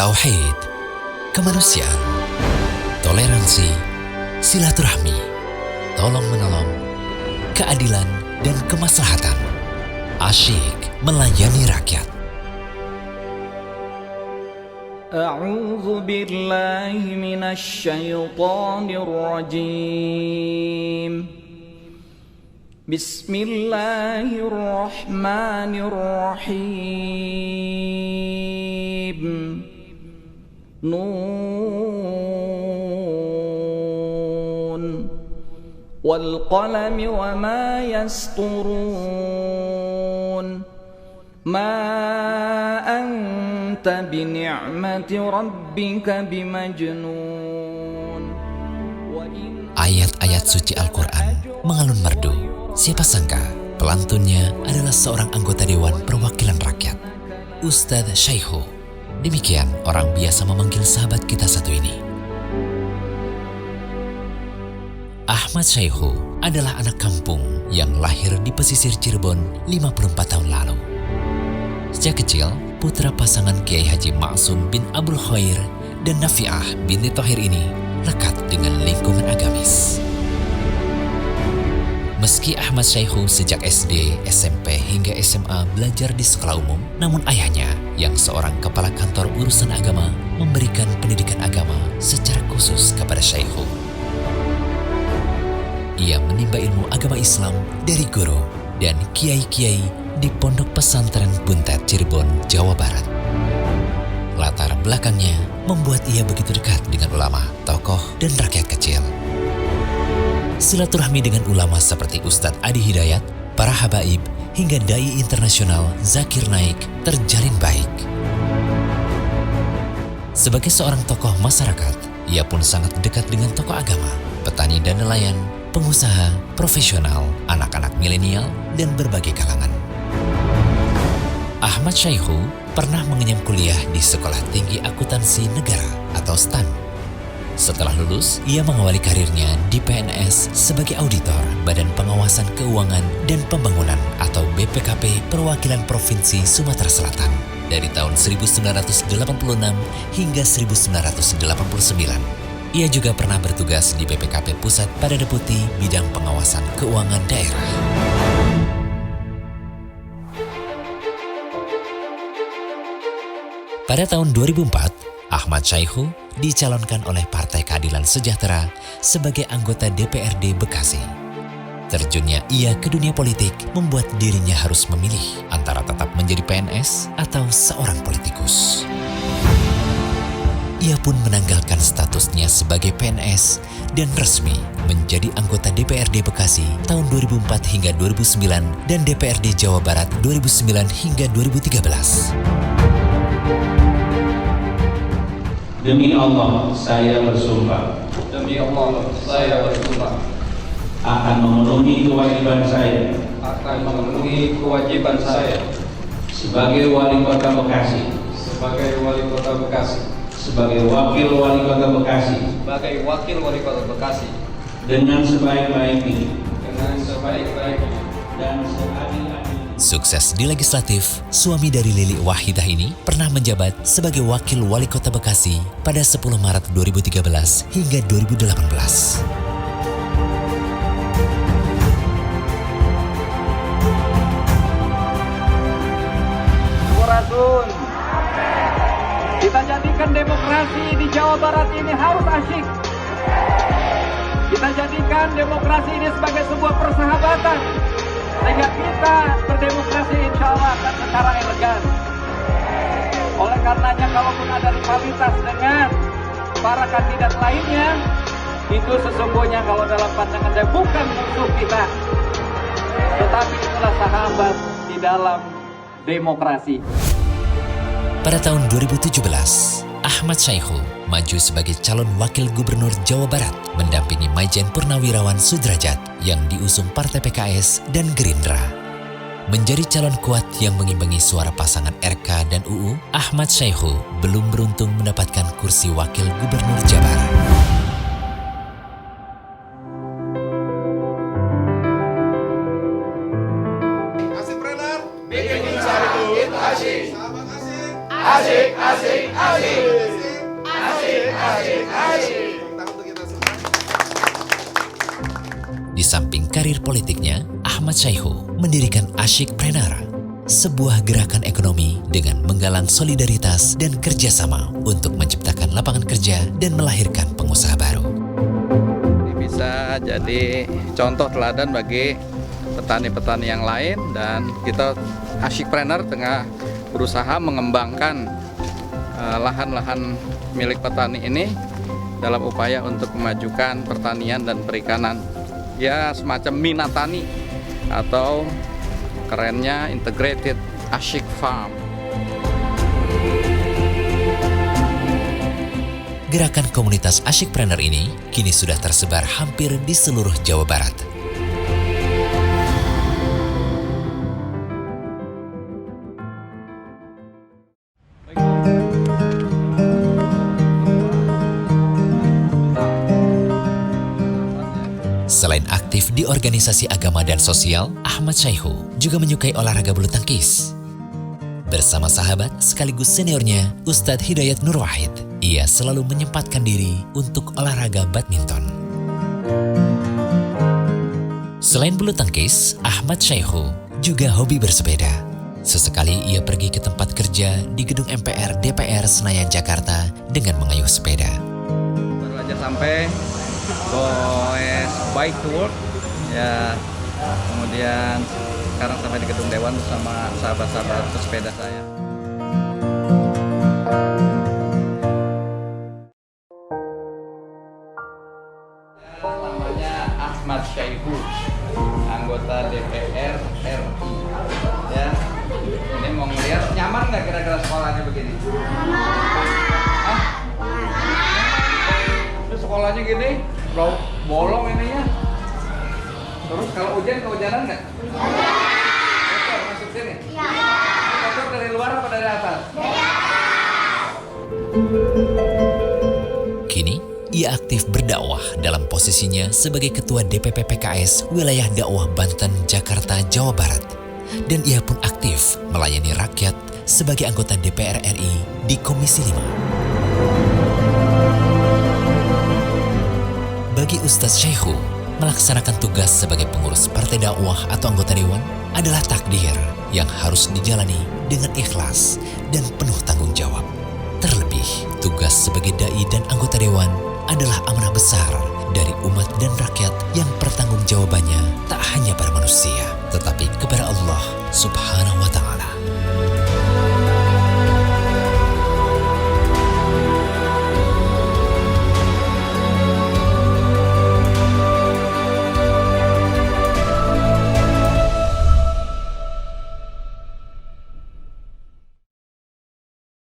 tauhid, kemanusiaan, toleransi, silaturahmi, tolong-menolong, keadilan, dan kemaslahatan. Asyik melayani rakyat. A'udzu billahi minasy syaithanir rajim. Bismillahirrahmanirrahim. Nun wal qalami wa ma yasturun. Ma anta bi ni'mati rabbika bimajnun. Ayat-ayat suci Al-Quran mengalun merdu. Siapa sangka pelantunnya adalah seorang anggota Dewan Perwakilan Rakyat, Ustadz Syaihu. Demikian orang biasa memanggil sahabat kita satu ini. Ahmad Syaihu adalah anak kampung yang lahir di pesisir Cirebon 54 tahun lalu. Sejak kecil, putra pasangan Kiai Haji Ma'sum bin Abdul Khair dan Nafi'ah binti Thohir ini lekat dengan lingkungan agamis. Meski Ahmad Syaihu sejak SD, SMP hingga SMA belajar di sekolah umum, namun ayahnya yang seorang kepala kantor urusan agama memberikan pendidikan agama secara khusus kepada Syaihu. Ia menimba ilmu agama Islam dari guru dan kiai-kiai di Pondok Pesantren Buntet, Cirebon, Jawa Barat. Latar belakangnya membuat ia begitu dekat dengan ulama, tokoh, dan rakyat kecil. Silaturahmi dengan ulama seperti Ustadz Adi Hidayat, para habaib, hingga dai internasional Zakir Naik terjalin baik. Sebagai seorang tokoh masyarakat, ia pun sangat dekat dengan tokoh agama, petani dan nelayan, pengusaha, profesional, anak-anak milenial, dan berbagai kalangan. Ahmad Syaihu pernah mengenyam kuliah di Sekolah Tinggi Akuntansi Negara atau STAN. Setelah lulus, ia mengawali karirnya di PNS sebagai auditor Badan Pengawasan Keuangan dan Pembangunan atau BPKP Perwakilan Provinsi Sumatera Selatan dari tahun 1986 hingga 1989. Ia juga pernah bertugas di BPKP Pusat pada Deputi Bidang Pengawasan Keuangan Daerah. Pada tahun 2004, Ahmad Syaihu dicalonkan oleh Partai Keadilan Sejahtera sebagai anggota DPRD Bekasi. Terjunnya ia ke dunia politik membuat dirinya harus memilih antara tetap menjadi PNS atau seorang politikus. Ia pun menanggalkan statusnya sebagai PNS dan resmi menjadi anggota DPRD Bekasi tahun 2004 hingga 2009 dan DPRD Jawa Barat 2009 hingga 2013. Demi Allah, saya bersumpah. Demi Allah, saya bersumpah akan memenuhi kewajiban saya. Akan memenuhi kewajiban saya Sebagai wali kota Bekasi. Sebagai wali kota Bekasi. Sebagai wakil wali kota Bekasi. Sebagai wakil wali kota Bekasi. Dengan sebaik-baiknya. Dengan sebaik-baiknya. Dan seadil-adilnya. Sukses di legislatif, suami dari Lili Wahidah ini pernah menjabat sebagai wakil wali kota Bekasi pada 10 Maret 2013 hingga 2018. Muradun. Kita jadikan demokrasi di Jawa Barat ini harus asyik. Kita jadikan demokrasi ini sebagai sebuah persahabatan, sehingga kita berdemokrasi insya Allah akan secara elegan. Oleh karenanya kalaupun ada rivalitas dengan para kandidat lainnya, itu sesungguhnya kalau dalam pandangan saya bukan musuh kita, tetapi itulah sahabat di dalam demokrasi. Pada tahun 2017, Ahmad Syaihu maju sebagai calon wakil gubernur Jawa Barat mendampingi Maijen Purnawirawan Sudrajat yang diusung Partai PKS dan Gerindra. Menjadi calon kuat yang mengimbangi suara pasangan RK dan UU, Ahmad Syaihu belum beruntung mendapatkan kursi wakil gubernur Jabar. Asik, Brenner. Bikin usaha itu asik. Sahabat asik. Di samping karir politiknya, Ahmad Syaihu mendirikan Asyikpreneur, sebuah gerakan ekonomi dengan menggalang solidaritas dan kerjasama untuk menciptakan lapangan kerja dan melahirkan pengusaha baru. Ini bisa jadi contoh teladan bagi petani-petani yang lain, dan kita Asyikpreneur tengah berusaha mengembangkan lahan-lahan milik petani ini dalam upaya untuk memajukan pertanian dan perikanan. Ya, semacam Minatani atau kerennya Integrated Asyik Farm. Gerakan komunitas Asyikpreneur ini kini sudah tersebar hampir di seluruh Jawa Barat. Selain aktif di organisasi agama dan sosial, Ahmad Syaihu juga menyukai olahraga bulu tangkis. Bersama sahabat sekaligus seniornya, Ustadz Hidayat Nur Wahid, ia selalu menyempatkan diri untuk olahraga badminton. Selain bulu tangkis, Ahmad Syaihu juga hobi bersepeda. Sesekali ia pergi ke tempat kerja di gedung MPR DPR Senayan, Jakarta dengan mengayuh sepeda. Baru aja sampai goes bike to work ya, kemudian sekarang sampai di gedung Dewan bersama sahabat-sahabat pesepeda saya. Namanya Ahmad Syaihu, anggota DPR RI. Ya, ini mau ngeliat nyaman nggak kira-kira sekolahnya begini? Hah? Terus sekolahnya gini, bolong ininya. Terus kalau hujan, kehujanan nggak? Kotor masuk sini? Iya. Kotor dari luar apa dari atas? Kini, ia aktif berdakwah dalam posisinya sebagai Ketua DPP PKS Wilayah Dakwah Banten, Jakarta, Jawa Barat. Dan ia pun aktif melayani rakyat sebagai anggota DPR RI di Komisi 5. Bagi Ustadz Syaihu, melaksanakan tugas sebagai pengurus partai dakwah atau anggota dewan adalah takdir yang harus dijalani dengan ikhlas dan penuh tanggung jawab. Terlebih, tugas sebagai dai dan anggota dewan adalah amanah besar dari umat dan rakyat yang pertanggungjawabannya tak hanya pada manusia, tetapi kepada Allah Subhanahu wa Ta'ala.